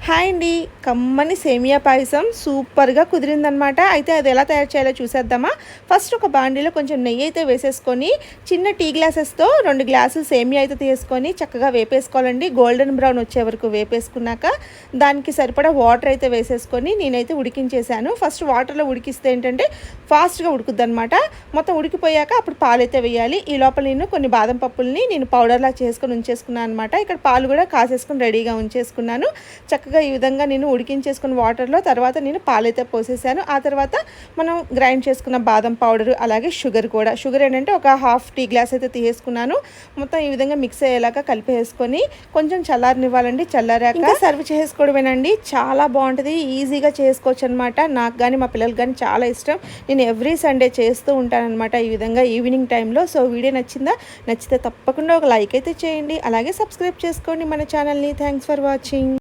Hi అండి. కమ్మని సేమియా పాయసం సూపర్‌గా కుదిరిందనమాట. అయితే అది ఎలా తయారు చేయాలో చూసేద్దామా? ఫస్ట్ ఒక బాండీలో కొంచెం నెయ్యి అయితే వేసేసుకొని, చిన్న టీ గ్లాసెస్‌తో 2 గ్లాసులు సేమియా అయితే తీసుకొని చక్కగా వేపేసుకోవాలండి. గోల్డెన్ బ్రౌన్ వచ్చే వరకు వేపేసుకున్నాక, దానికి సరిపడా వాటర్ అయితే వేసేసుకొని నేనైతే ఉడికించేసాను. ఫస్ట్ వాటర్‌లో ఉడికిస్తే ఏంటంటే ఫాస్ట్‌గా ఉడుకుద్దనమాట. మొత్తం ఉడికిపోయాక అప్పుడు పాలైతే వేయాలి. ఈ లోపల నేను కొన్ని బాదం పప్పుల్ని నేను పౌడర్‌లా చేసుకొని ఉంచేసుకున్నాను అనమాట. ఇక్కడ పాలు కూడా కాసేసుకొని రెడీగా ఉంచేసుకున్నాను. చక్కగా ఈ విధంగా నేను ఉడికించేసుకున్న వాటర్లో తర్వాత నేను పాలైతే పోసేసాను. ఆ తర్వాత మనం గ్రైండ్ చేసుకున్న బాదం పౌడరు అలాగే షుగర్ కూడా. షుగర్ ఏంటంటే ఒక హాఫ్ టీ గ్లాస్ అయితే తీసేసుకున్నాను. మొత్తం ఈ విధంగా మిక్స్ అయ్యేలాగా కలిపేసుకొని కొంచెం చల్లారనివ్వాలండి. చల్లారాక సర్వ్ చేసుకోవడమేనండి. చాలా బాగుంటుంది. ఈజీగా చేసుకోవచ్చు అనమాట. నాకు కానీ మా పిల్లలకి కానీ చాలా ఇష్టం. నేను ఎవ్రీ సండే చేస్తూ ఉంటానన్నమాట ఈ విధంగా ఈవినింగ్ టైంలో. సో వీడియో నచ్చిందా? నచ్చితే తప్పకుండా ఒక లైక్ అయితే చేయండి. అలాగే సబ్స్క్రైబ్ చేసుకోండి మన ఛానల్ని. Thanks for watching.